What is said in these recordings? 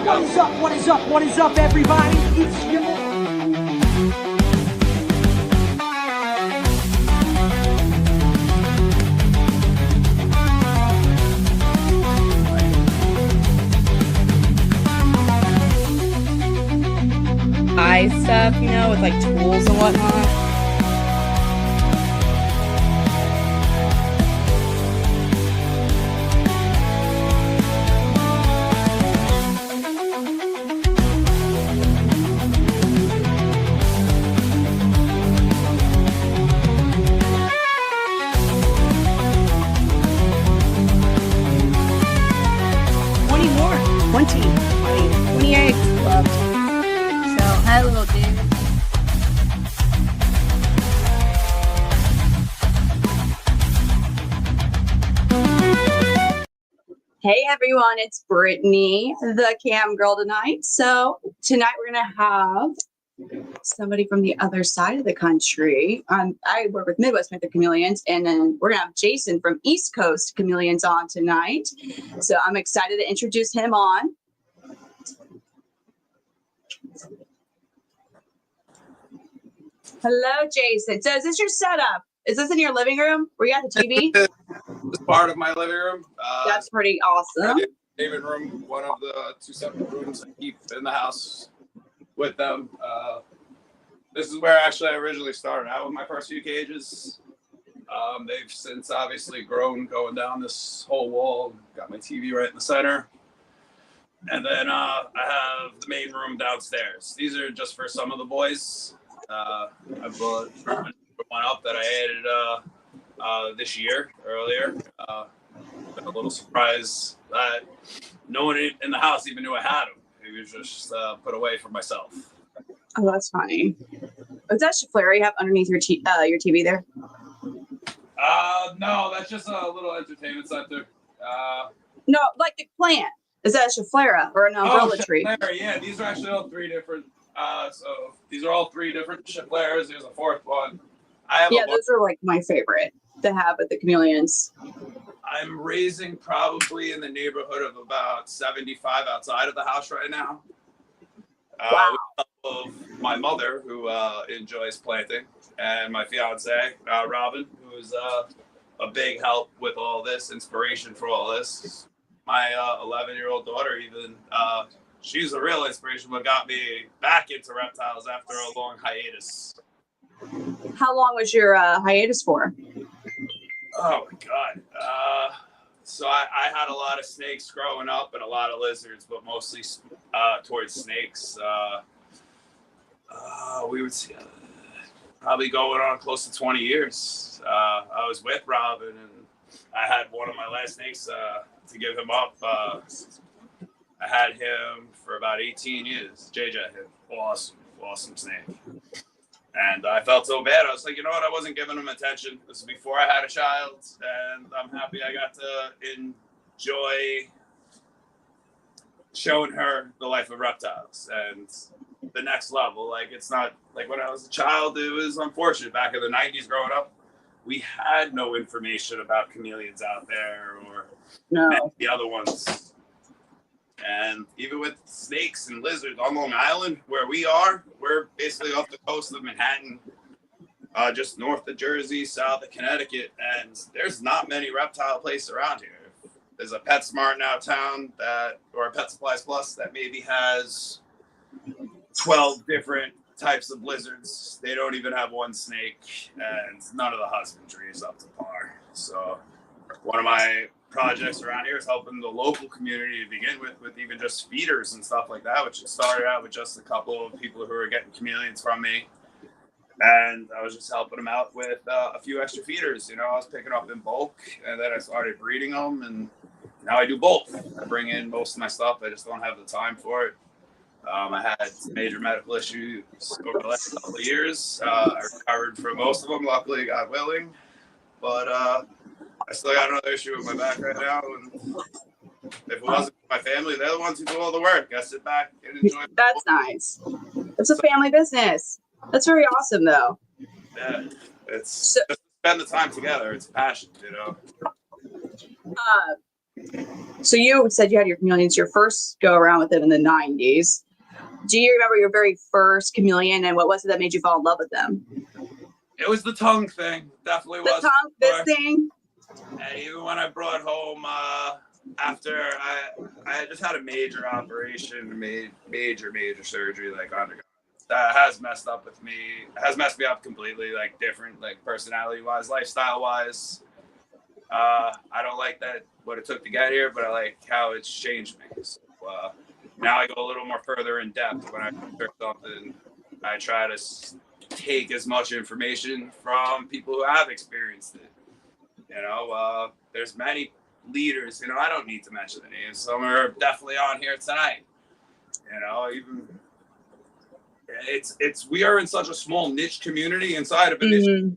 What is up, what is up, what is up, everybody? It's your... eye stuff, you know, with like tools and whatnot. More. 20 eggs left. So, hi, little dude. Hey everyone, it's Brittany, the cam girl tonight. So tonight we're gonna have somebody from the other side of the country. I work with Midwest Method Chameleons, and then we're gonna have Jason from East Coast Chameleons on tonight. So I'm excited to introduce him on. Hello, Jason. So is this your setup? Is this in your living room where you got the TV? It's part of my living room. That's pretty awesome. Living room, one of the two separate rooms I keep in the house with them. This is where actually I originally started out with my first few cages. They've since obviously grown going down this whole wall. Got my TV right in the center. And then I have the main room downstairs. These are just for some of the boys. I brought one up that I added this year earlier. Been a little surprised that no one in the house even knew I had him. He was just put away for myself. Oh, that's funny. Is that flare you have underneath your TV there? No, that's just a little entertainment center. No, like the plant. Is that a flare or an umbrella tree? Yeah, these are actually all three different. So these are all three different flares. There's a fourth one. Those are like my favorite to have with the chameleons. I'm raising probably in the neighborhood of about 75 outside of the house right now. Wow. With the help of my mother, who enjoys planting, and my fiance, Robin, who is a big help with all this, inspiration for all this. My 11-year-old daughter, even, she's a real inspiration, what got me back into reptiles after a long hiatus. How long was your hiatus for? Oh my God. So I had a lot of snakes growing up and a lot of lizards, but mostly towards snakes. We would see, probably going on close to 20 years. I was with Robin, and I had one of my last snakes to give him up. I had him for about 18 years. JJ, awesome snake. And I felt so bad. I was like, you know what? I wasn't giving him attention. This is before I had a child, and I'm happy I got to enjoy showing her the life of reptiles and the next level. Like, it's not like when I was a child, it was unfortunate. Back in the 90s growing up, we had no information about chameleons out there or the other ones. And even with snakes and lizards on Long Island, where we are, we're basically off the coast of Manhattan, just north of Jersey, south of Connecticut, and there's not many reptile places around here. There's a PetSmart now town or a Pet Supplies Plus that maybe has 12 different types of lizards. They don't even have one snake, and none of the husbandry is up to par. So one of my projects around here is helping the local community to begin with even just feeders and stuff like that, which started out with just a couple of people who were getting chameleons from me, and I was just helping them out with a few extra feeders. I was picking up in bulk, and then I started breeding them, and now I do both. I bring in most of my stuff. I just don't have the time for it. I had major medical issues over the last couple of years. I recovered from most of them, luckily, God willing, but I still got another issue with my back right now, and if it wasn't for my family, they're the ones who do all the work. I sit back and enjoy. That's nice. It's a family business. That's very awesome, though. Yeah, it's just spend the time together. It's a passion, So you said you had your chameleons, your first go around with them in the 90s. Do you remember your very first chameleon, and what was it that made you fall in love with them? It was the tongue thing. Definitely was. The tongue, this thing? And even when I brought home, after I had just had a major operation, major surgery, like undergone. That has messed me up completely, like different, like personality wise, lifestyle wise. I don't like that what it took to get here, but I like how it's changed me. So, now I go a little more further in depth when I research something. I try to take as much information from people who have experienced it. You know, there's many leaders. You know, I don't need to mention the names. Some are definitely on here tonight. You know, even we are in such a small niche community inside of a niche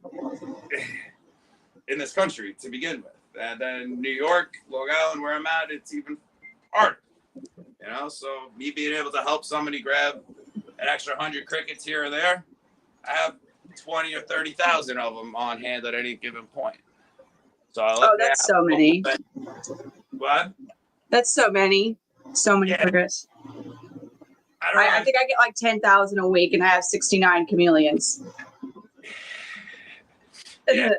in this country to begin with. And then New York, Long Island, where I'm at, it's even harder. You know, so me being able to help somebody grab an extra 100 crickets here or there, I have 20 or 30,000 of them on hand at any given point. So that's so many. What? That's so many. So many crickets. I think I get like 10,000 a week, and I have 69 chameleons. Yeah.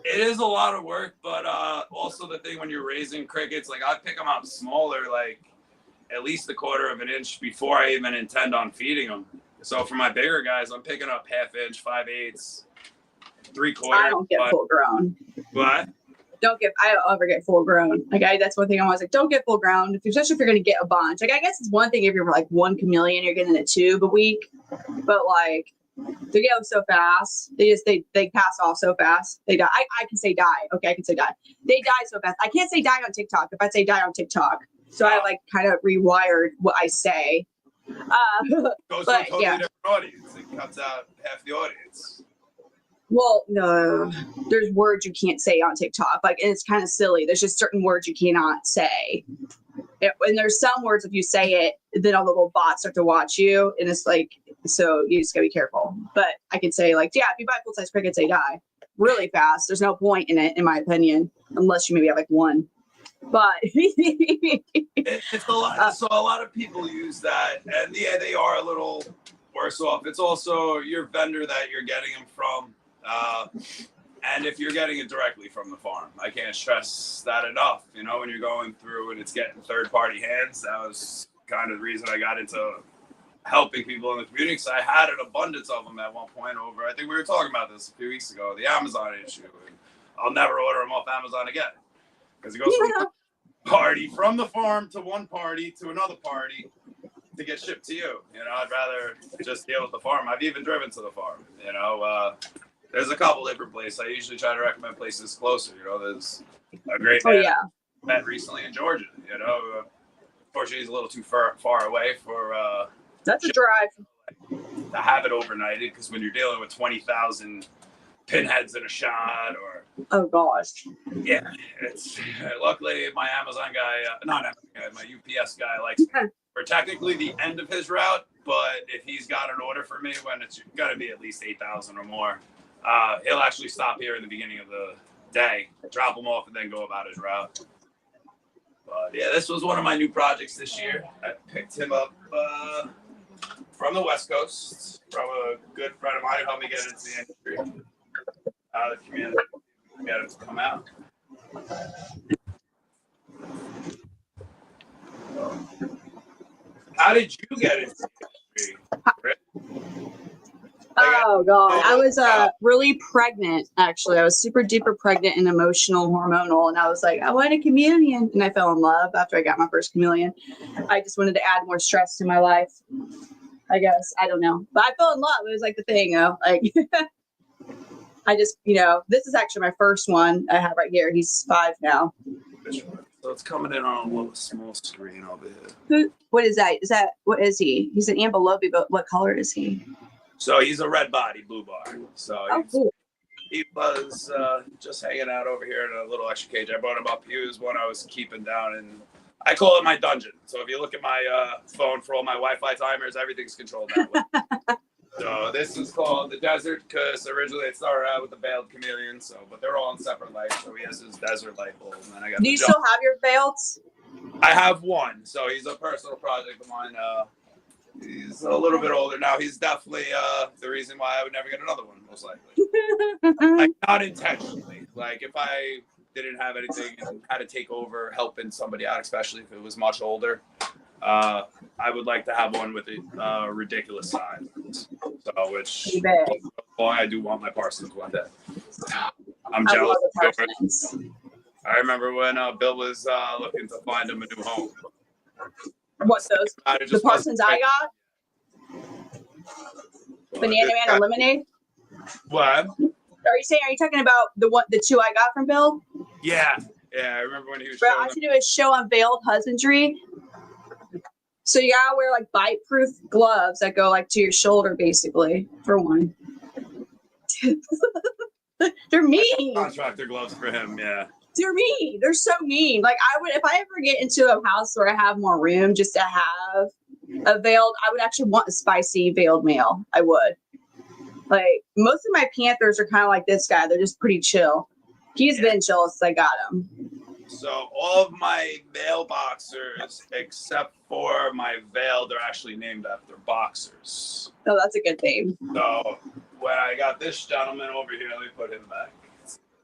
It is a lot of work, but also the thing when you're raising crickets, like I pick them up smaller, like at least a quarter of an inch before I even intend on feeding them. So for my bigger guys, I'm picking up 1/2 inch, 5/8, 3/4. I don't get full grown. What? I don't ever get full grown. Like that's one thing I'm always like, don't get full grown, especially if you're gonna get a bunch. Like I guess it's one thing if you're like one chameleon, you're getting a tube a week, but like they go so fast. They pass off so fast. They die. I can say die. Okay, I can say die. They die so fast. I can't say die on TikTok if I say die on TikTok. So I like kind of rewired what I say. Goes to a totally different audience. It cuts out half the audience. Well, no, there's words you can't say on TikTok. Like, and it's kind of silly. There's just certain words you cannot say. And there's some words, if you say it, then all the little bots start to watch you. And it's like, so you just gotta be careful. But I could say like, yeah, if you buy full-size crickets, they die really fast. There's no point in it, in my opinion, unless you maybe have like one. But it's a lot. So a lot of people use that, and yeah, they are a little worse off. It's also your vendor that you're getting them from. And if you're getting it directly from the farm, I can't stress that enough. You know, when you're going through and it's getting third-party hands, that was kind of the reason I got into helping people in the community. Because I had an abundance of them at one point over. I think we were talking about this a few weeks ago, the Amazon issue. And I'll never order them off Amazon again because it goes from one party, from the farm to one party to another party to get shipped to you. You know, I'd rather just deal with the farm. I've even driven to the farm. You know. There's a couple different places. I usually try to recommend places closer. You know, there's a great man I met recently in Georgia. You know, unfortunately, he's a little too far away for. That's a drive. To have it overnighted, because when you're dealing with 20,000 pinheads in a shot, or oh gosh, yeah, it's luckily my Amazon guy, not Amazon guy, my UPS guy likes me. We're technically the end of his route, but if he's got an order for me when it's got to be at least 8,000 or more. He'll actually stop here in the beginning of the day, drop them off, and then go about his route. But yeah, this was one of my new projects this year. I picked him up from the West Coast, from a good friend of mine who helped me get into the industry, the community, get him to come out. How did you get into the industry, Britt? Oh god, I was really pregnant. Actually, I was super duper pregnant and emotional, hormonal, and I was like, I want a chameleon, and I fell in love after I got my first chameleon. I just wanted to add more stress to my life. I guess I don't know, but I fell in love. It was like the thing, you know, like I just, you know, this is actually my first one I have right here. He's 5 now. So it's coming in on a little small screen over here. What is that? What is he? He's an ambelope, but what color is he? So he's a red body blue bar. So cool. He was just hanging out over here in a little extra cage. I brought him up. He was one I was keeping down, and I call it my dungeon. So if you look at my phone for all my Wi-Fi timers, everything's controlled that way. So this is called the Desert because originally it started out with the veiled chameleon. So, but they're all in separate lights. So he has his desert light bulb, and then I got. Do you still have your veils? I have one. So he's a personal project of mine. He's a little bit older now. He's definitely the reason why I would never get another one, most likely. Like, not intentionally. Like if I didn't have anything and had to take over helping somebody out, especially if it was much older, I would like to have one with a ridiculous size. So, which well, I do want my Parsons one day. I'm jealous. I remember when Bill was looking to find him a new home. What those? The Parsons I got? Banana Man and Lemonade? What? Are you talking about the two I got from Bill? Yeah. I remember when he was Bro, showing I should do a show on veiled husbandry. So you gotta wear like bite-proof gloves that go like to your shoulder, basically, for one. They're mean. Contractor gloves for him, yeah. They're mean. They're so mean. Like I would, if I ever get into a house where I have more room just to have a veiled, I would actually want a spicy veiled male. I would. Like most of my Panthers are kind of like this guy. They're just pretty chill. He's been chill since I got him. So all of my male boxers, except for my veiled, are actually named after boxers. Oh, that's a good name. So when I got this gentleman over here, let me put him back.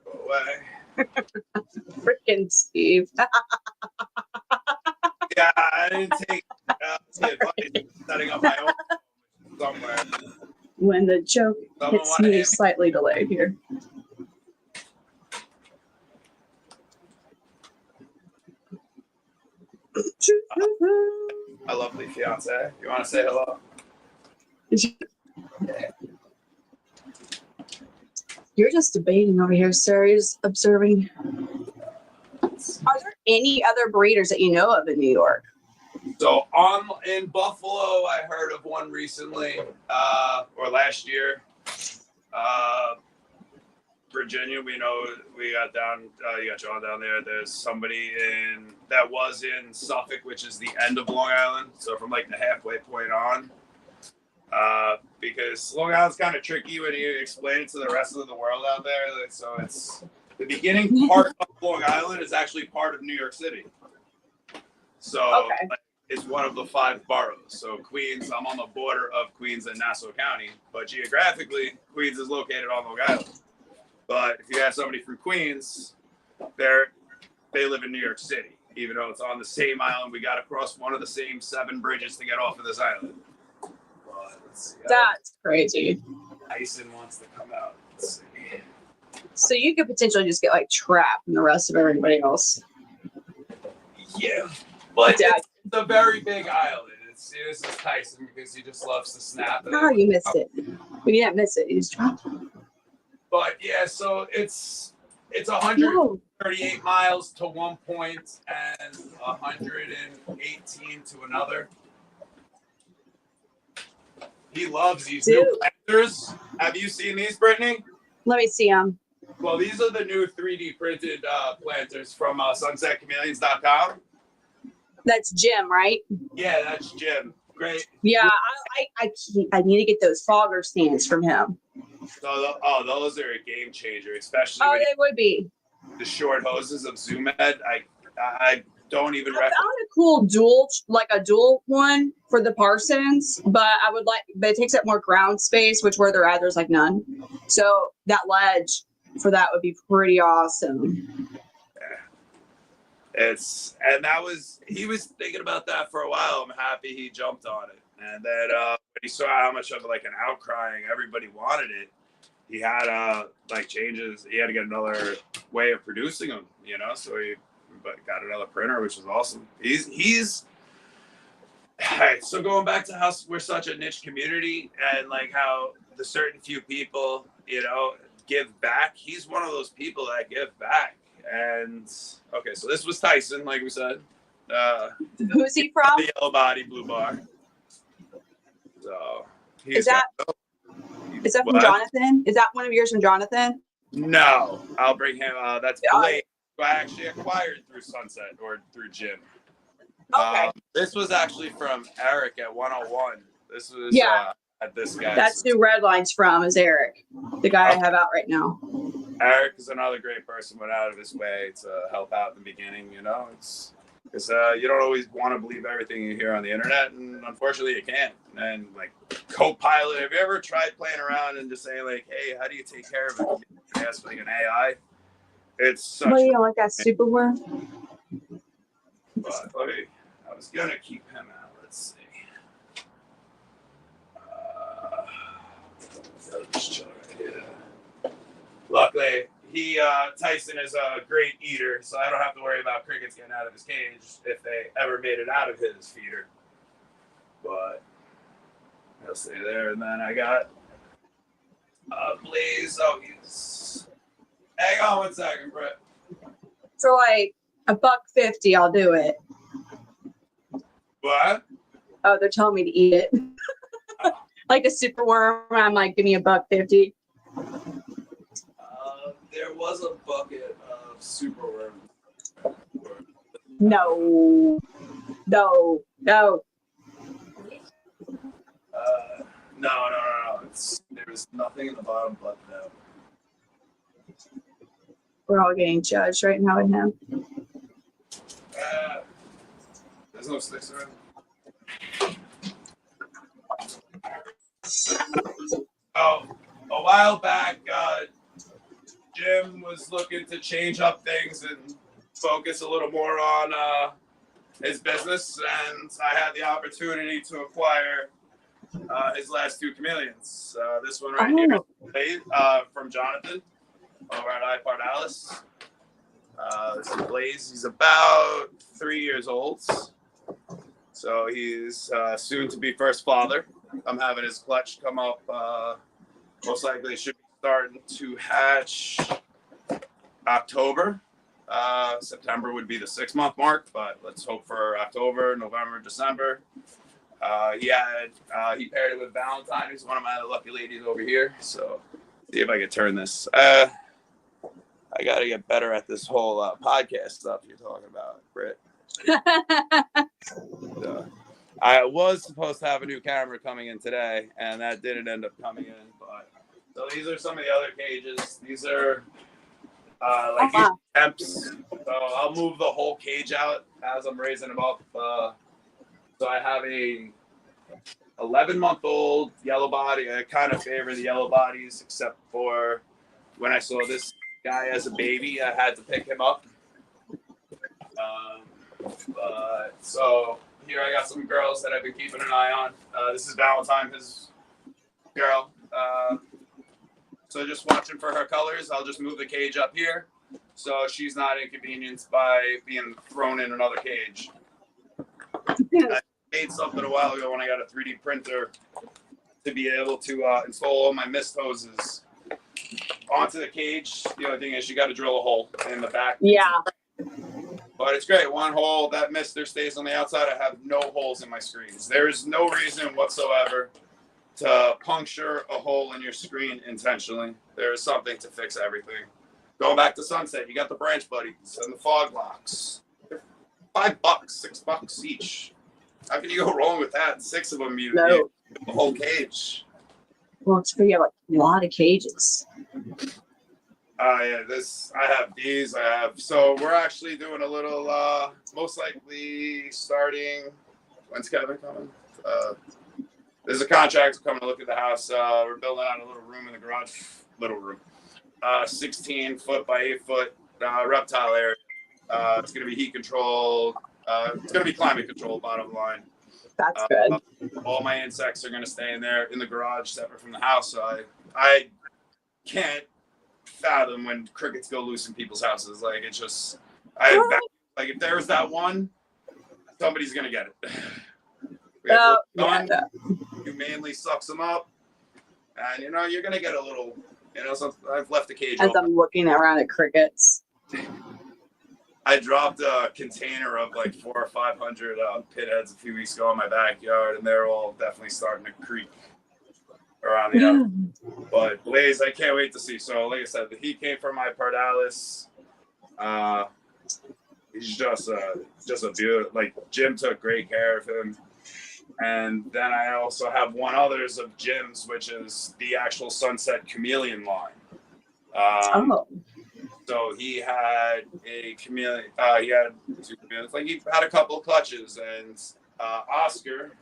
Go away. Freaking Steve. Yeah, I didn't take the advice setting up my own somewhere. When the joke hits me slightly delayed here. My lovely fiance. You want to say hello? You're just debating over here, sir. You're just observing. Are there any other breeders that you know of in New York? So in Buffalo, I heard of one recently, or last year. Virginia, we got you got John down there. There's somebody that was in Suffolk, which is the end of Long Island. So from like the halfway point on. Because Long Island's kind of tricky when you explain it to the rest of the world out there. So it's the beginning part of Long Island is actually part of New York City. So it's one of the 5 boroughs. So Queens, I'm on the border of Queens and Nassau County, but geographically, Queens is located on Long Island. But if you have somebody from Queens, they live in New York City, even though it's on the same island. We got to cross one of the same 7 bridges to get off of this island. Let's see. That's crazy. Tyson wants to come out. Let's see. So you could potentially just get like trapped in the rest of everybody else. Yeah, but it's a very big island. This is Tyson because he just loves to snap. Oh, you missed it. We didn't miss it. You just dropped it. But yeah, so it's 138 miles to one point and 118 to another. He loves these new planters. Have you seen these, Brittany? Let me see them. Well, these are the new 3D printed planters from sunsetchameleons.com. That's Jim, right? Yeah, that's Jim. Great. Yeah, I need to get those fogger stands from him. So, those are a game changer, especially they would be. The short hoses of Zoom Ed. I don't even I found a cool dual one for the Parsons, but but it takes up more ground space, which where they're at, there's like none. So that ledge for that would be pretty awesome. Yeah. He was thinking about that for a while. I'm happy he jumped on it. And then when he saw how much of like an outcrying everybody wanted it, he had changes. He had to get another way of producing them, so he got another printer, which was awesome. He's all right. So going back to how we're such a niche community and like how the certain few people, give back. He's one of those people that give back. And okay, so this was Tyson, like we said. Who's he from? The yellow body, blue bar. So is that from Jonathan? Is that one of yours from Jonathan? No, I'll bring him. That's Blake, who I actually acquired through Sunset or through Jim. Okay. This was actually from Eric at 101. This was at this guy. That's who Redline's from, is Eric, the guy I have out right now. Eric is another great person, went out of his way to help out in the beginning. You know, it's because you don't always want to believe everything you hear on the internet, and unfortunately you can't. And like Copilot, have you ever tried playing around and just saying like, hey, how do you take care of it? Ask like an AI. It's such Well, you don't like that super worm? but okay, I was gonna keep him out. Let's see. I'll just chill right here. Luckily, Tyson is a great eater, so I don't have to worry about crickets getting out of his cage if they ever made it out of his feeder. But he'll stay there, and then I got Blaze. Oh, he's. Hang on 1 second, Brett. For like $1.50, I'll do it. What? Oh, they're telling me to eat it. Like a super worm, I'm like, give me $1.50. There was a bucket of super worms. No. No. No. No. There was nothing in the bottom but them. We're all getting judged right now with him. There's no sticks around. Oh, a while back, Jim was looking to change up things and focus a little more on his business, and I had the opportunity to acquire his last two chameleons. This one right here from Jonathan over at iPardalis. This is Blaze. He's about 3 years old, so he's soon to be first father. I'm having his clutch come up. Most likely should be starting to hatch October. September would be the 6-month mark, but let's hope for October, November, December. He paired it with Valentine, who's one of my lucky ladies over here. So see if I can turn this. I got to get better at this whole podcast stuff you're talking about, Britt. I was supposed to have a new camera coming in today, and that didn't end up coming in. But so these are some of the other cages. These are temps. So I'll move the whole cage out as I'm raising them up. So I have a 11-month-old yellow body. I kind of favor the yellow bodies, except for when I saw this guy as a baby, I had to pick him up. So here I got some girls that I've been keeping an eye on. This is Valentine, his girl. So just watching for her colors. I'll just move the cage up here so she's not inconvenienced by being thrown in another cage. I made something a while ago when I got a 3D printer to be able to install all my mist hoses onto the cage. The only thing is you got to drill a hole in the back. Yeah. But it's great. One hole, that mister stays on the outside. I have no holes in my screens. There is no reason whatsoever to puncture a hole in your screen intentionally. There is something to fix everything. Going back to Sunset, you got the branch buddies and the fog locks. They're $5, $6 each. How can you go wrong with that? 6 of them, you the whole cage. Well, it's pretty, like a lot of cages. Yeah, I have these. So we're actually doing a little, most likely starting, when's Kevin coming? There's a contractor coming to look at the house. We're building out a little room in the garage, 16 foot by 8 foot reptile area. It's going to be heat controlled. It's going to be climate controlled, bottom line. That's good. All my insects are going to stay in there in the garage, separate from the house. So I can't fathom when crickets go loose in people's houses. Like, it's just, like, if there's that one, somebody's going to get it. We have humanely sucks them up. And, you're going to get a little, so I've left the cage As open. I'm looking around at crickets. I dropped a container of like 400 or 500 pitheads a few weeks ago in my backyard, and they're all definitely starting to creep around the other. But Blaze, I can't wait to see. So, like I said, the heat came from my Pardalis. He's just a beautiful. Like, Jim took great care of him. And then I also have one others of Jim's, which is the actual Sunset Chameleon line. So he had a chameleon. He had two chameleons. Like he had a couple of clutches, and Oscar,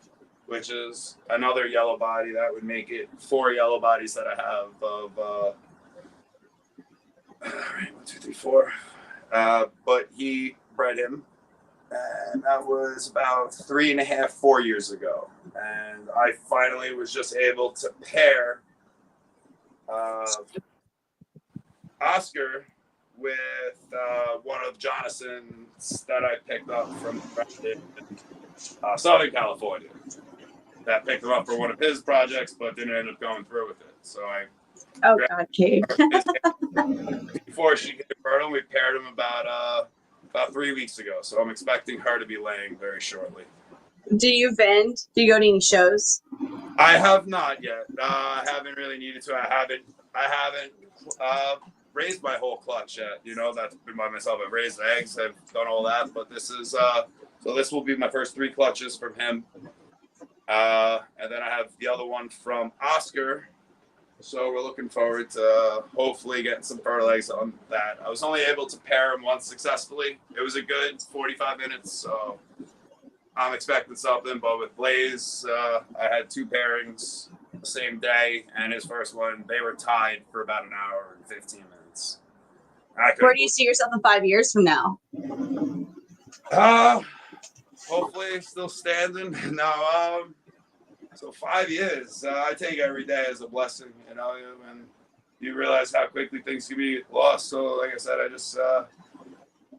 which is another yellow body, that would make it 4 yellow bodies that I have of. All right, 1, 2, 3, 4. But he bred him, and that was about 3.5, 4 years ago. And I finally was just able to pair Oscar with one of Jonathan's that I picked up from Southern California. That picked him up for one of his projects, but didn't end up going through with it. So I. Oh, God, Kate. Before she gave birth, we paired him about 3 weeks ago. So I'm expecting her to be laying very shortly. Do you vend? Do you go to any shows? I have not yet. I haven't really needed to. I haven't raised my whole clutch yet. You know, that's been by myself. I've raised eggs. I've done all that. But this is so this will be my first 3 clutches from him. And then I have the other one from Oscar. So we're looking forward to hopefully getting some fertilizer on that. I was only able to pair them once successfully. It was a good 45 minutes, so I'm expecting something. But with Blaze, I had 2 pairings the same day, and his first one, they were tied for about an hour and 15 minutes. Where do you see yourself in 5 years from now? Hopefully still standing. No, so 5 years, I take every day as a blessing, you know, and you realize how quickly things can be lost. So like I said, I just,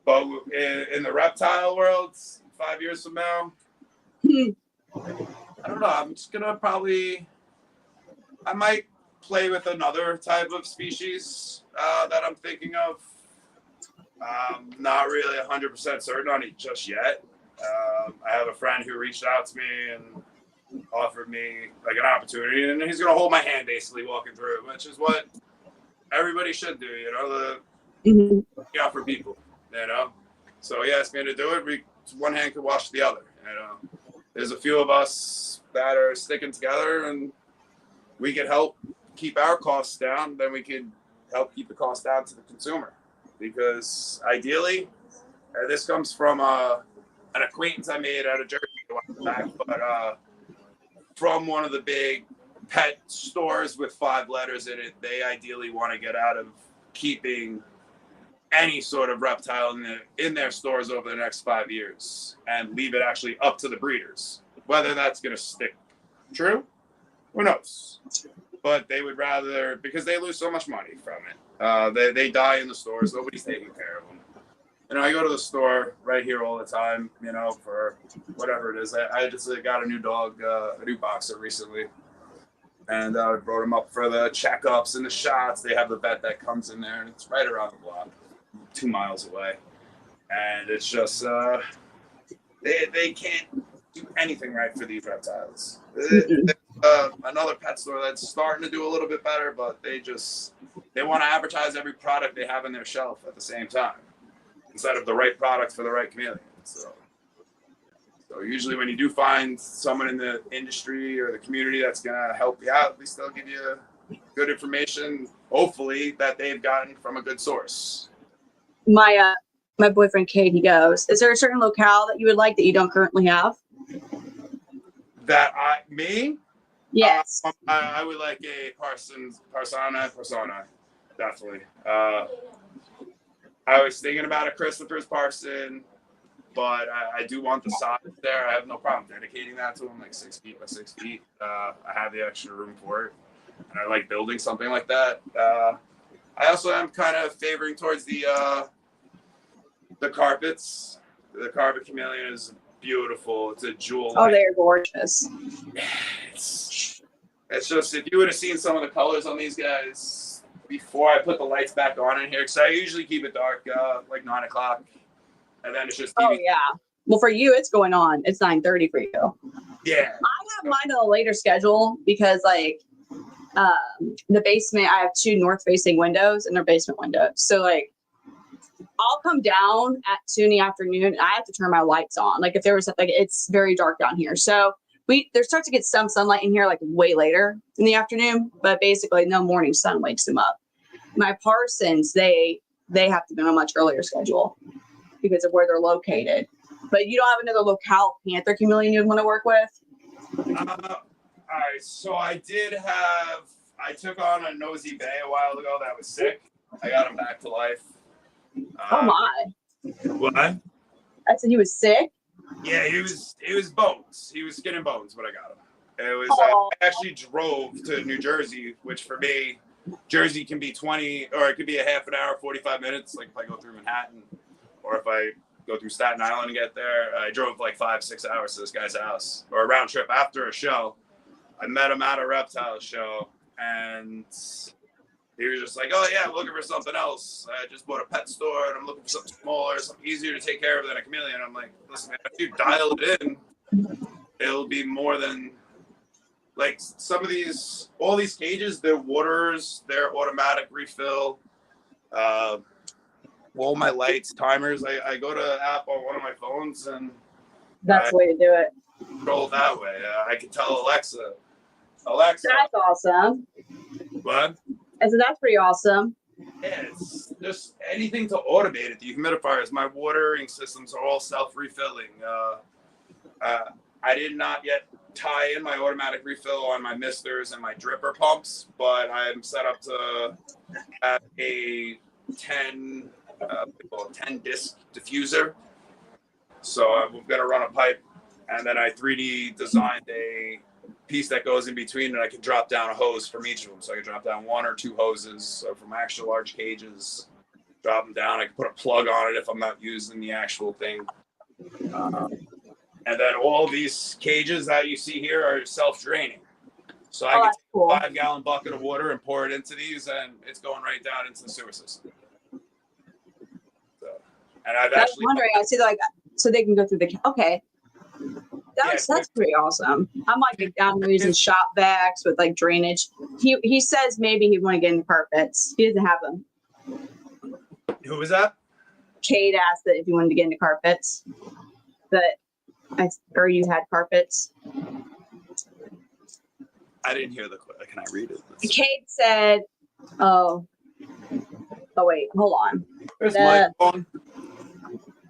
but in the reptile world, 5 years from now, I don't know, I'm just going to I might play with another type of species that I'm thinking of. Not really 100% certain on it just yet. I have a friend who reached out to me and offered me like an opportunity, and he's going to hold my hand basically walking through, which is what everybody should do, you know, looking out for people, you know. So he asked me to do it. One hand could wash the other, you know. There's a few of us that are sticking together, and we can help keep our costs down, then we can help keep the cost down to the consumer. Because ideally, this comes from an acquaintance I made out of Jersey a while back, but from one of the big pet stores with 5 letters in it. They ideally want to get out of keeping any sort of reptile in their stores over the next 5 years and leave it actually up to the breeders. Whether that's going to stick true, who knows? But they would rather, because they lose so much money from it. They die in the stores. Nobody's taking care of them. You know, I go to the store right here all the time, you know, for whatever it is. I just got a new dog, a new boxer recently. And I brought him up for the checkups and the shots. They have the vet that comes in there, and it's right around the block, 2 miles away. And it's just, they can't do anything right for these reptiles. Another pet store that's starting to do a little bit better, but they want to advertise every product they have in their shelf at the same time, instead of the right product for the right chameleon. So usually when you do find someone in the industry or the community that's going to help you out, at least they'll give you good information, hopefully, that they've gotten from a good source. My boyfriend, Kate, he goes, is there a certain locale that you would like that you don't currently have? Me? Yes. I would like a persona, definitely. I was thinking about a Christopher's Parson, but I do want the size there. I have no problem dedicating that to him, like 6 feet by 6 feet. I have the extra room for it, and I like building something like that. I also am kind of favoring towards the carpets. The carpet chameleon is beautiful. It's a jewel. Oh, they're gorgeous. It's just, if you would have seen some of the colors on these guys before I put the lights back on in here, because I usually keep it dark, like 9 o'clock, and then it's just TV. Oh, yeah. Well, for you, it's going on. It's 9:30 for you. Yeah. I have mine on a later schedule because, like, the basement, I have 2 north-facing windows, and they're basement windows. So, like, I'll come down at 2 in the afternoon, and I have to turn my lights on. Like, if there was, like, it's very dark down here. So there starts to get some sunlight in here like way later in the afternoon, but basically no morning sun wakes them up. My Parsons, they have to be on a much earlier schedule because of where they're located. But you don't have another locale panther chameleon you'd want to work with? All right, so I took on a nosy bay a while ago that was sick. I got him back to life. Oh my. What? I said he was sick? Yeah, he was bones. He was skin and bones when I got him. It was I actually drove to New Jersey, which for me, Jersey can be 20, or it could be a half an hour, 45 minutes, like if I go through Manhattan, or if I go through Staten Island and get there. I drove like 5-6 hours to this guy's house, or a round trip after a show. I met him at a reptile show, and he was just like, "Oh yeah, I'm looking for something else. I just bought a pet store, and I'm looking for something smaller, something easier to take care of than a chameleon." I'm like, "Listen, man, if you dial it in, it'll be more than like some of these. All these cages, they're waters, they're automatic refill. All my lights, timers. I go to an app on one of my phones, and That's the way to do it. control that way. I can tell Alexa, that's awesome. what? I said, that's pretty awesome. Yeah, it's just anything to automate it. The humidifiers, my watering systems are all self-refilling. I did not yet tie in my automatic refill on my misters and my dripper pumps, but I'm set up to have a 10 disc diffuser. So I'm going to run a pipe, and then I 3D designed a piece that goes in between, and I can drop down a hose from each of them. So I can drop down 1 or 2 hoses from extra large cages, drop them down. I can put a plug on it if I'm not using the actual thing. And then all these cages that you see here are self-draining. So I can take a 5-gallon bucket of water and pour it into these, and it's going right down into the sewer system. So, and I was wondering, I see like, so they can go through the, okay. That's pretty awesome. I'm like down there using shop vacs with like drainage. He says maybe he'd want to get into carpets. He doesn't have them. Who was that? Kate asked that if you wanted to get into carpets, or you had carpets. I didn't hear the question. Can I read it? Kate said, oh wait, hold on. Where's my phone?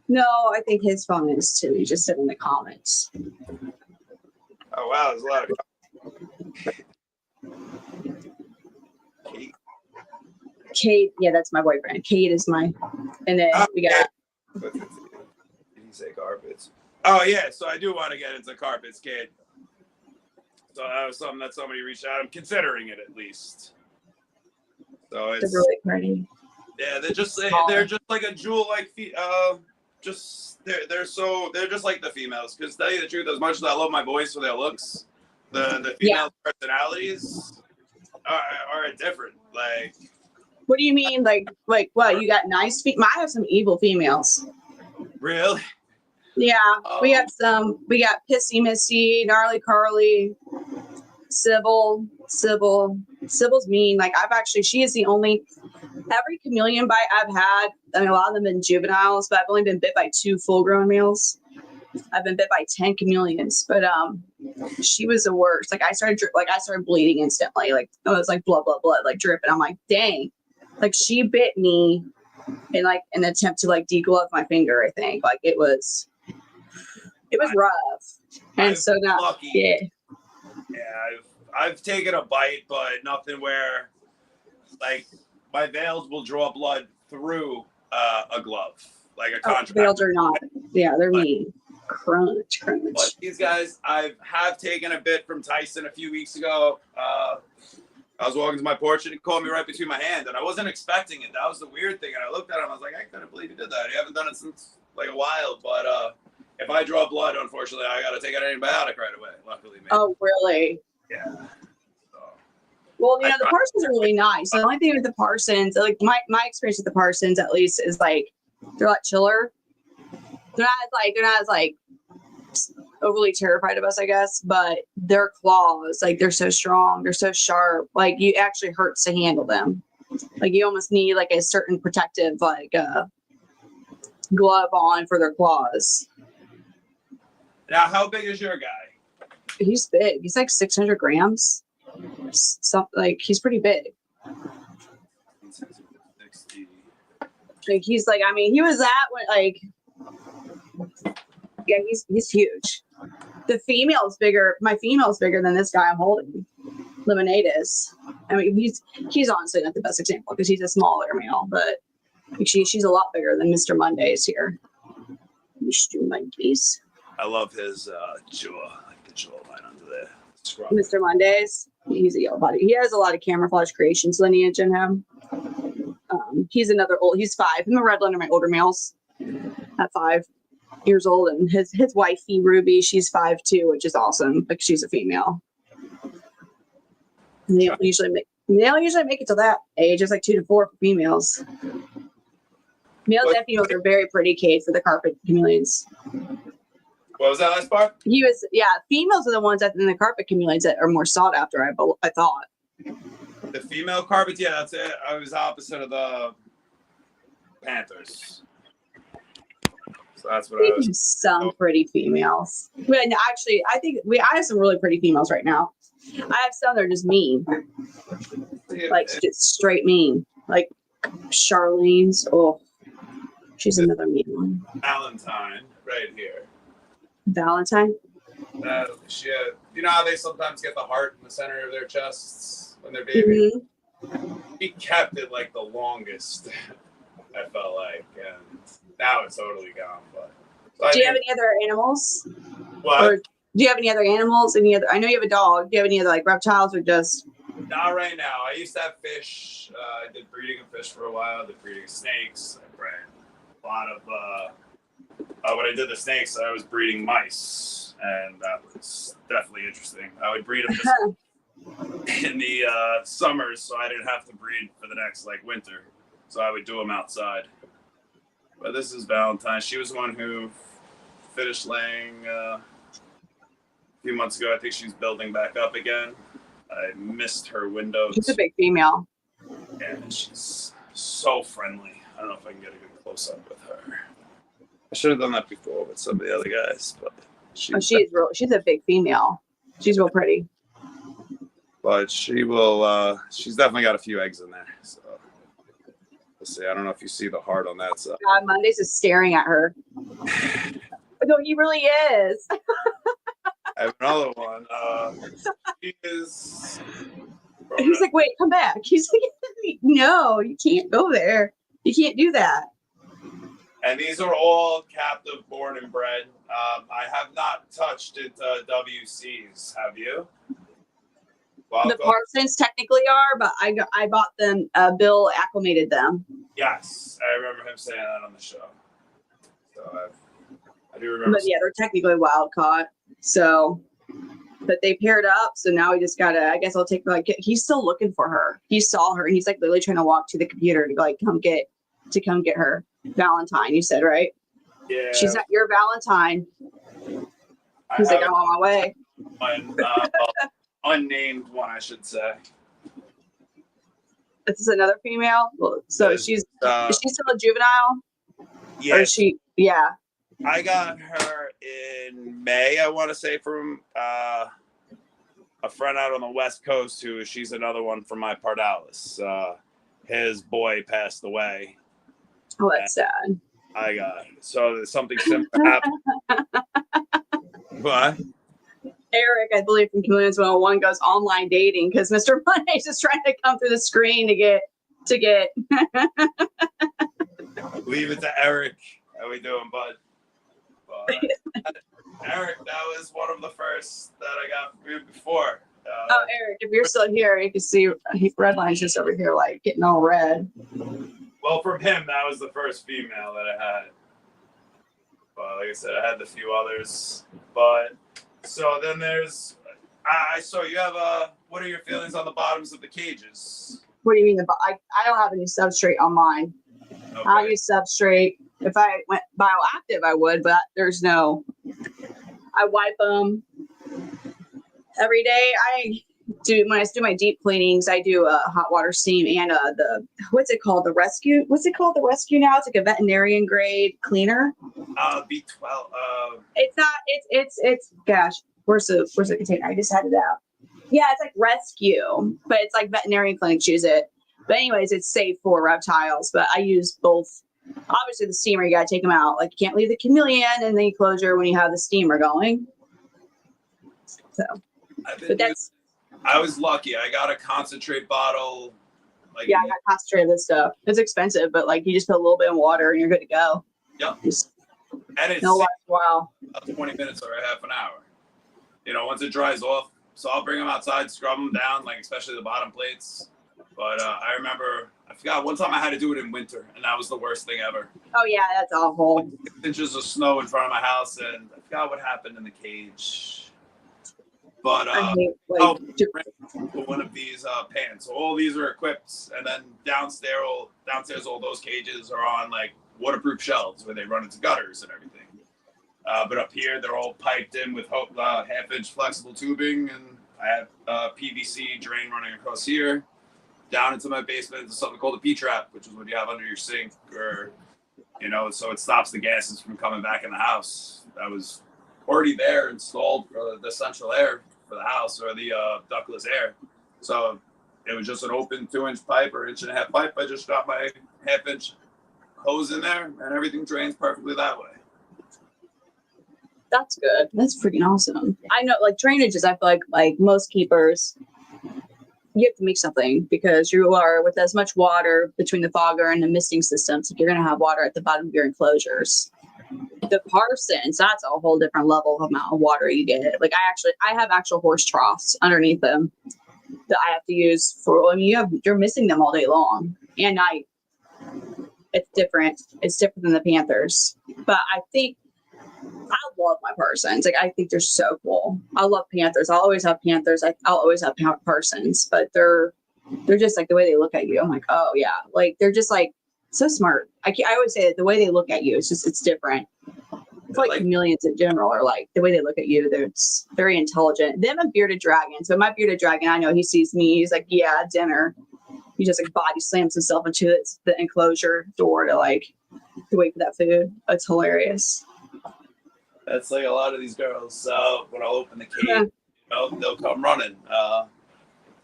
No, I think his phone is too. He just said in the comments. Oh wow, there's a lot of Kate, yeah, that's my boyfriend. Kate is my, and then we got. Did he say carpets? Oh yeah, so I do want to get into carpets, Kate. So that was something that somebody reached out. I'm considering it at least. So it's really pretty. Yeah, they're just like a jewel, like they're just like the females. Because to tell you the truth, as much as I love my boys for their looks, the female personalities are different. Like, what do you mean? Like what? You got nice I have some evil females. Really? Yeah, we got Pissy Missy, Gnarly Carly, Sybil. Sybil's mean. Like she is the only. Every chameleon bite I've had, I mean, a lot of them have been juveniles, but I've only been bit by 2 full-grown males. I've been bit by 10 chameleons, but she was the worst. Like I started bleeding instantly. Like it was like blood, like dripping. I'm like, dang. Like she bit me in like an attempt to like deglove my finger. I think like it was rough. And so now, lucky. Yeah, I've taken a bite, but nothing where like. My veils will draw blood through a glove, like a contract. Veils are not. Yeah, they're mean. Crunch. But these guys, I have taken a bit from Tyson a few weeks ago. I was walking to my porch and he caught me right between my hand, and I wasn't expecting it. That was the weird thing. And I looked at him, I was like, I couldn't believe he did that. He haven't done it since like a while. But if I draw blood, unfortunately, I got to take an antibiotic right away. Luckily, maybe. Oh, really? Yeah. Well, the Parsons are really nice. The only thing with the Parsons, like my experience with the Parsons, at least, is like they're a lot chiller. They're not as like overly terrified of us, I guess. But their claws, like they're so strong, they're so sharp. Like you actually hurts to handle them. Like you almost need like a certain protective like glove on for their claws. Now, how big is your guy? he's big. He's like 600 grams. Something like he's pretty big. 60. Like he's like, I mean, he was at when like, yeah, he's huge. The female's bigger. My female's bigger than this guy I'm holding. Lemonade is. I mean, he's honestly not the best example because he's a smaller male, but she's a lot bigger than Mr. Mondays here. Mr. Mondays. I love his jaw, like the jawline under there. Scrub. Mr. Mondays. He's a yellow body. He has a lot of camouflage creations lineage in him. He's another old. He's 5. I'm a redland are my older males at 5 years old, and his wifey Ruby, she's 5 too, which is awesome. Like she's a female. And they don't usually make it to that age. It's like 2 to 4 for females. Males and females are very pretty, Kate, for the carpet chameleons. What was that last part? Females are the ones in the carpet chameleons that are more sought after. I thought. The female carpet, yeah, that's it. I was opposite of the Panthers. So that's what I was. Some pretty females. Well, actually, I think I have some really pretty females right now. I have some that are just mean. Like just straight mean. Like Charlene's. Oh, she's another mean one. Valentine, right here. Valentine? You know how they sometimes get the heart in the center of their chests when they're baby? Mm-hmm. He kept it like the longest, I felt like. And now it's totally gone. But do you have any other animals? What? Or do you have any other animals? Any other? I know you have a dog. Do you have any other like reptiles or just? Not right now. I used to have fish. I did breeding of fish for a while. I did breeding of snakes. I bred a lot of. When I did the snakes, I was breeding mice, and that was definitely interesting. I would breed them just in the summers, so I didn't have to breed for the next winter. So I would do them outside. But this is Valentine. She was the one who finished laying a few months ago. I think she's building back up again. I missed her windows. She's a big female. And she's so friendly. I don't know if I can get a good close up with her. I should have done that before with some of the other guys, but she's a big female. She's real pretty. But she will. She's definitely got a few eggs in there. So we'll see. I don't know if you see the heart on that side. Mondays is staring at her. No, he really is. I have another one. He is. He's like, wait, come back. He's like, no, you can't go there. You can't do that. And these are all captive, born and bred. I have not touched into WCs. Have you? The Parsons technically are, but I bought them. Bill acclimated them. Yes, I remember him saying that on the show. So I do remember. But yeah, they're technically wild caught. So, but they paired up. So now we just gotta. I guess I'll take he's still looking for her. He saw her and he's like literally trying to walk to the computer to come get her. Valentine, you said, right? Yeah. She's not your Valentine. He's like, I'm on my way. Unnamed one, I should say. This is another female. So is she still a juvenile? Yeah. Or is she? Yeah. I got her in May, I want to say, from a friend out on the West Coast she's another one from my Pardalis. His boy passed away. Oh, that's sad. I got it. So there's something similar happened. What? Eric, I believe from Chameleons 101 goes online dating because Mr. Monday's just trying to come through the screen to get. Leave it to Eric. How we doing, bud? Eric, that was one of the first that I got from you before. Eric, if you're still here, you can see Redline's just over here, getting all red. Well, from him, that was the first female that I had. But like I said, I had the few others. But so then there's, I saw you have what are your feelings on the bottoms of the cages? What do you mean? I don't have any substrate on mine. Okay. I use substrate. If I went bioactive, I would, but there's no. I wipe them every day. When I do my deep cleanings, I do a hot water steam and what's it called? The rescue? What's it called? The rescue now? It's like a veterinarian grade cleaner. B12. It's not. It's gosh. where's the container? I just had it out. Yeah, it's like rescue, but it's like veterinarian clinics use it. But anyways, it's safe for reptiles. But I use both. Obviously, the steamer, you got to take them out. Like, you can't leave the chameleon in the enclosure when you have the steamer going. So, but that's. I was lucky. I got a concentrate bottle. Like, yeah, I got concentrated this stuff. It's expensive, but like you just put a little bit in water and you're good to go. Yep. And it's wow. 20 minutes or a half an hour. You know, once it dries off. So I'll bring them outside, scrub them down, like especially the bottom plates. But I remember, I forgot one time I had to do it in winter, and that was the worst thing ever. Oh yeah, that's awful. Like 6 inches of snow in front of my house, and I forgot what happened in the cage. But one of these pans. So all these are equipped, and then downstairs, all those cages are on like waterproof shelves where they run into gutters and everything. But up here, they're all piped in with half-inch flexible tubing, and I have a PVC drain running across here. Down into my basement is something called a P-trap, which is what you have under your sink, or, you know, so it stops the gases from coming back in the house. That was already there, installed for the central air for the house, or the ductless air. So it was just an open 2-inch pipe or 1.5-inch pipe. I just got my half-inch hose in there, and everything drains perfectly that way. That's good. That's freaking awesome. I know, like drainages, I feel like most keepers, you have to make something because you are with as much water between the fogger and the misting systems. You're going to have water at the bottom of your enclosures. The parsons, that's a whole different level of amount of water you get. Like I have actual horse troughs underneath them that I have to use for. I mean, you're missing them all day long and night. It's different. It's different than the Panthers, but I think. I love my parsons. Like, I think they're so cool. I love Panthers. I'll always have Panthers. I'll always have parsons, but they're just like the way they look at you. I'm like, oh yeah, like they're just like so smart. I always say that the way they look at you, it's different. It's like chameleons in general are like the way they look at you. It's very intelligent. Them and bearded dragon. So my bearded dragon, I know he sees me. He's like, yeah, dinner. He just like body slams himself into the enclosure door to wait for that food. It's hilarious. That's like a lot of these girls. When I'll open the cage, you know, they'll come running.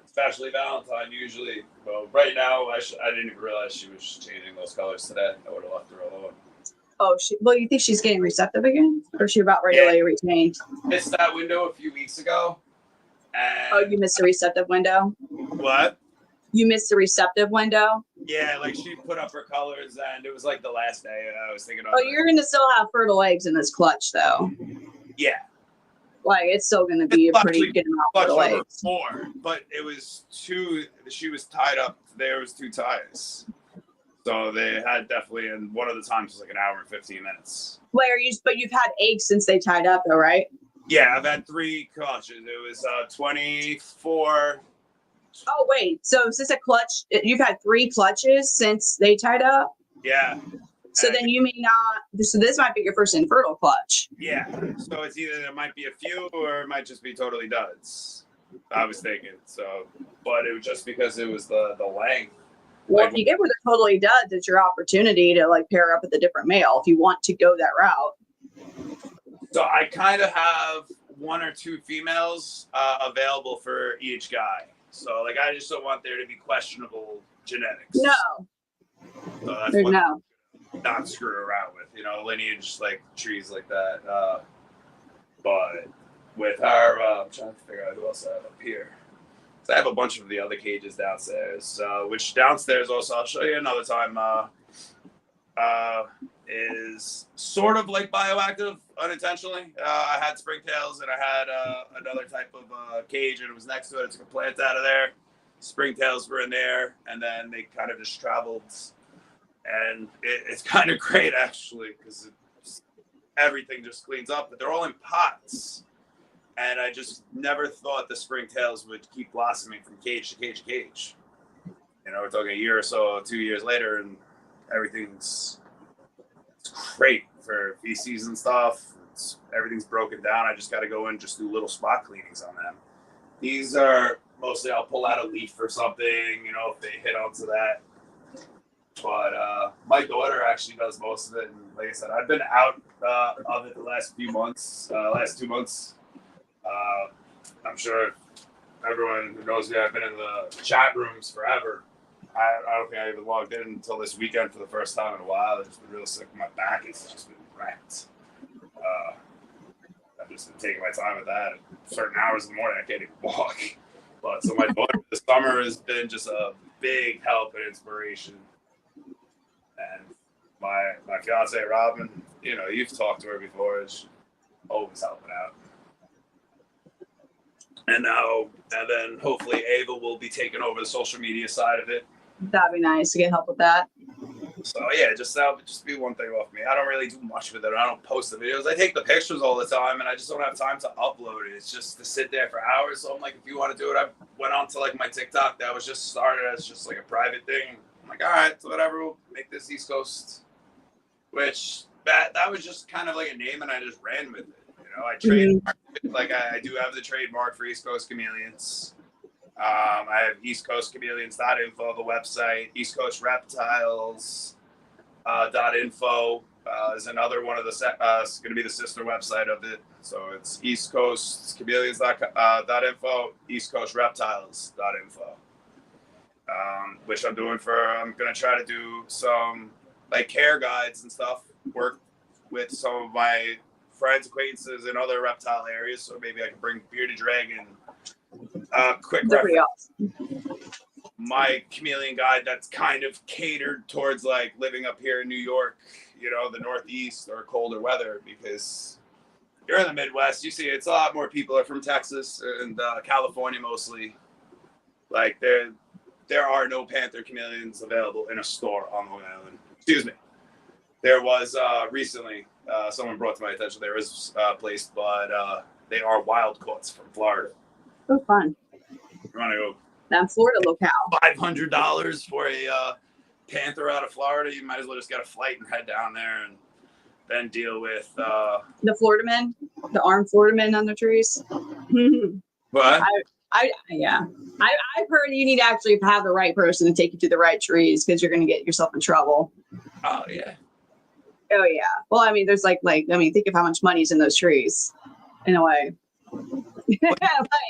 Especially Valentine, usually. Well, right now, I didn't even realize she was changing those colors today. I would have left her alone. Oh, you think she's getting receptive again? Or is she about ready to lay retained? Missed that window a few weeks ago. And you missed the receptive window? What? You missed the receptive window? Yeah, like she put up her colors, and it was like the last day. I was thinking, you're going to still have fertile eggs in this clutch, though. Yeah. Like, it's still going to be a pretty good amount of fertile eggs. 4, but it was 2. She was tied up. There was 2 ties. So they had definitely, and one of the times was like an hour and 15 minutes. But you've had eggs since they tied up, though, right? Yeah, I've had 3 clutches. It was 24. Oh, wait. So is this a clutch? You've had 3 clutches since they tied up? Yeah. So then you may not. So this might be your first infertile clutch. Yeah. So it's either there might be a few or it might just be totally duds. I was thinking. So, but it was just because it was the length. Well, if you get with a totally duds, it's your opportunity to pair up with a different male if you want to go that route. So I kind of have 1 or 2 females available for each guy. So I just don't want there to be questionable genetics. No. So that's what not screw around with, lineage trees like that. But with her, I'm trying to figure out who else I have up here. So I have a bunch of the other cages downstairs, which downstairs also, I'll show you another time, is sort of like bioactive unintentionally. I had springtails and I had another type of cage and it was next to it. I took a plant out of there. Springtails were in there and then they kind of just traveled. And it's kind of great actually because everything just cleans up, but they're all in pots. And I just never thought the springtails would keep blossoming from cage to cage to cage. We're talking a year or so, 2 years later, and everything's great for feces and stuff. Everything's broken down. I just got to go in and just do little spot cleanings on them. These are mostly I'll pull out a leaf or something, if they hit onto that. But my daughter actually does most of it. And like I said, I've been out of it the last few months, last 2 months. I'm sure everyone who knows me, I've been in the chat rooms forever. I don't think I even logged in until this weekend for the first time in a while. I've just been real sick. My back has just been wrecked. I've just been taking my time with that. At certain hours in the morning, I can't even walk. But so my daughter this summer has been just a big help and inspiration. And my fiance Robin, you know, you've talked to her before. She's always helping out. And then hopefully Ava will be taking over the social media side of it. That'd be nice to get help with that. So yeah, that would just be one thing off me. I don't really do much with it. I don't post the videos. I take the pictures all the time, and I just don't have time to upload it. It's just to sit there for hours. So I'm like, if you want to do it, I went on to like my TikTok that was just started as just like a private thing. I'm like, all right, so whatever, we'll make this East Coast. Which that was just kind of like a name, and I just ran with it. You know, I trademarked it. Like I do have the trademark for East Coast Chameleons. I have eastcoastchameleons.info, the website. East Coast Reptiles .info is another one of the it's going to be the sister website of it. So it's eastcoastchameleons.info, eastcoastreptiles.info. Which I'm going to try to do some like care guides and stuff, work with some of my friends, acquaintances in other reptile areas. So maybe I can bring Bearded Dragon. Quick reference. My chameleon guide that's kind of catered towards like living up here in New York, you know, the Northeast or colder weather, because you're in the Midwest. You see, it's a lot more people are from Texas and California mostly. Like there are no panther chameleons available in a store on Long Island. Excuse me. There was recently someone brought to my attention there was placed, but they are wild caughts from Florida. Oh, fun. You want to go? That Florida locale. $500 for a panther out of Florida. You might as well just get a flight and head down there and then deal with the Florida men, the armed Florida men on the trees. What? I've heard you need to actually have the right person to take you to the right trees because you're going to get yourself in trouble. Oh yeah. Oh yeah. Well, I mean, there's think of how much money's in those trees, in a way.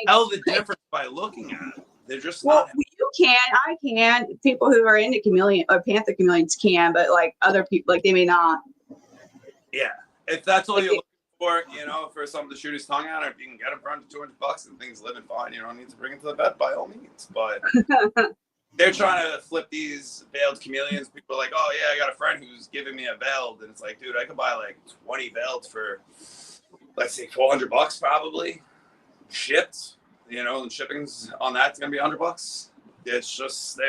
Tell the difference by looking at it. They're just well, not. You can, I can. People who are into chameleon or panther chameleons can, but like other people, like they may not. Yeah, if that's all you're looking for, you know, for something to shoot his tongue out, or if you can get him for under $200 and things living fine, you don't need to bring him to the vet by all means. But they're trying to flip these veiled chameleons. People are like, oh yeah, I got a friend who's giving me a veiled, and it's like, dude, I could buy like 20 veiled for, let's say, $400 probably. Shipped, you know, and shipping's on that's gonna be $100. It's just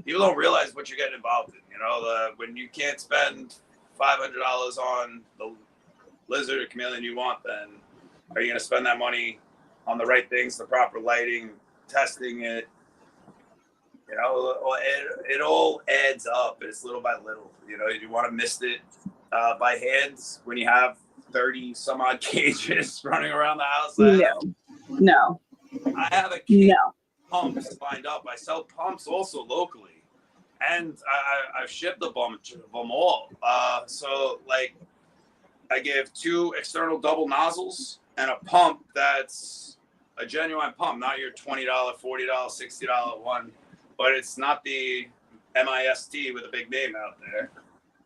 people don't realize what you're getting involved in. You know, when you can't spend $500 on the lizard or chameleon you want, then are you gonna spend that money on the right things, the proper lighting, testing it? You know, it all adds up. It's little by little. You know, you want to mist it by hands when you have 30 some odd cages running around the house. No. I have a cage pumps lined up. I sell pumps also locally, and I've shipped a bunch of them all. So like, I give 2 external double nozzles and a pump that's a genuine pump, not your $20, $40, $60 one, but it's not the MIST with a big name out there.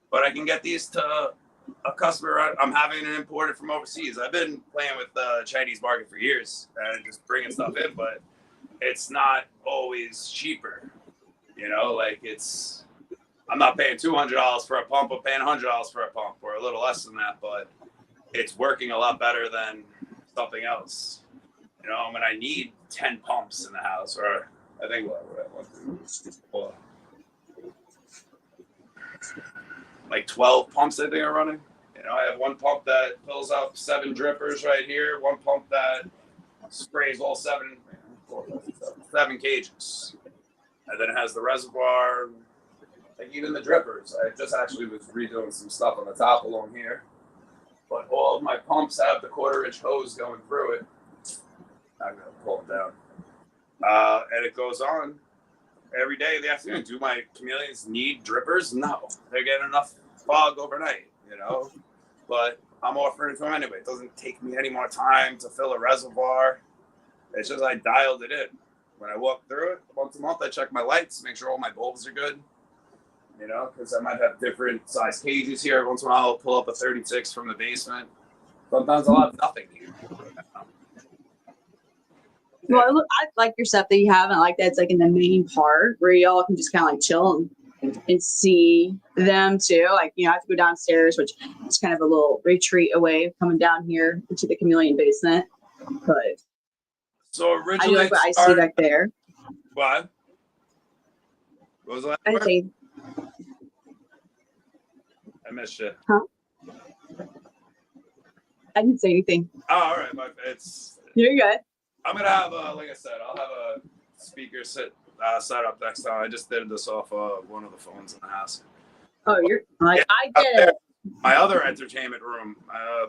But I can get these to a customer. I'm having it imported from overseas. I've been playing with the Chinese market for years and just bringing stuff in, but it's not always cheaper. You know, like I'm not paying $200 for a pump. I'm paying $100 for a pump, or a little less than that, but it's working a lot better than something else. You know, when I need 10 pumps in the house, or I think like 12 pumps I think are running. You know, I have one pump that fills up 7 drippers right here, one pump that sprays all 7 cages, and then it has the reservoir, like even the drippers. I just actually was redoing some stuff on the top along here, but all of my pumps have the 1/4-inch hose going through it. I'm gonna pull it down, and it goes on every day in the afternoon. Do my chameleons need drippers? No, they're getting enough fog overnight, you know. But I'm offering it to them anyway. It doesn't take me any more time to fill a reservoir. It's just I dialed it in. When I walk through it once a month, I check my lights, make sure all my bulbs are good. You know, because I might have different size cages here. Once in a while, I'll pull up a 36 from the basement. Sometimes I'll have nothing here. Well, I like your stuff that you have, and I like that it's like in the main part where y'all can just kind of like chill and see them too. Like, you know, I have to go downstairs, which is kind of a little retreat away coming down here into the chameleon basement. But So I do originally, like what I see back there. What? What was the last I word? say, I missed you. I didn't say anything. Oh, all right. But You're good. I'm gonna have like I said, I'll have a speaker set up next time. I just did this off one of the phones in the house. Oh, you're like, I Up get there, it. my other entertainment room. I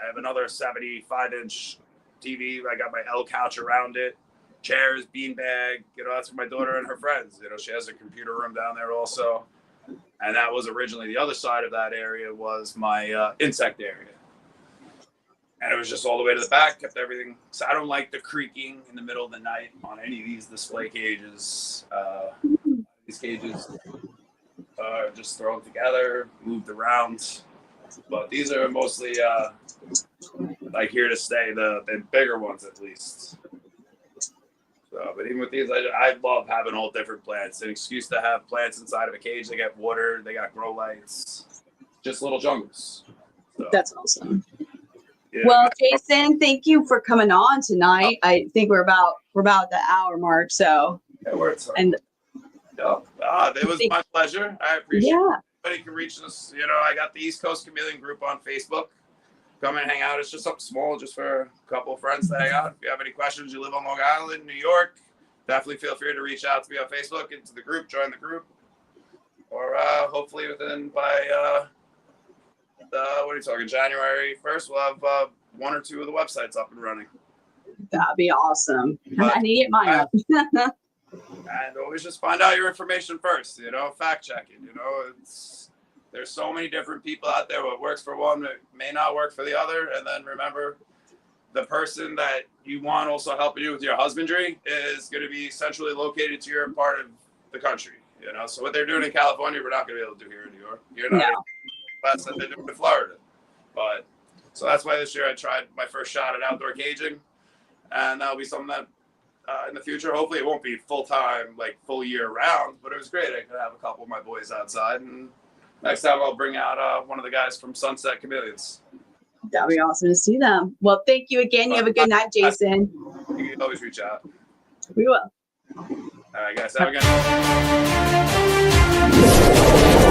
have another 75-inch TV. I got my L couch around it, chairs, beanbag. You know, that's for my daughter and her friends. You know, she has a computer room down there also. And that was originally the other side of that area was my insect area. And it was just all the way to the back, kept everything. So I don't like the creaking in the middle of the night on any of these display cages. These cages are just thrown together, moved around. But these are mostly like here to stay, the bigger ones at least. So, but even with these, I love having all different plants. An excuse to have plants inside of a cage. They get water, they got grow lights, just little jungles. So, That's awesome. yeah. Well, Jason, thank you for coming on tonight. I think we're about the hour mark. So, Yeah, and it was my pleasure. I appreciate it. yeah, Anybody can reach us. You know, I got the East Coast Chameleon group on Facebook. Come and hang out. It's just something small, just for a couple of friends to hang out. If you have any questions, you live on Long Island, New York, definitely feel free to reach out to me on Facebook, into the group, join the group. Or hopefully by what are you talking, January 1st, we'll have one or two of the websites up and running. that'd be awesome. But I need to get mine up. And always just find out your information first, you know, fact check it. You know, there's so many different people out there. What works for one may not work for the other. And then remember, the person that you want also helping you with your husbandry is going to be centrally located to your part of the country. You know, so what they're doing in California, we're not going to be able to do here in New York. You're not. No. That's what they're doing in Florida. But so that's why this year I tried my first shot at outdoor caging, and that'll be something that in the future, hopefully it won't be full-time, like full year round, but it was great. I could have a couple of my boys outside, and next time I'll bring out one of the guys from Sunset Chameleons. That'd be awesome to see them. Well, thank you again. You have a good night, Jason. You can always reach out. We will. All right, guys, have a good night.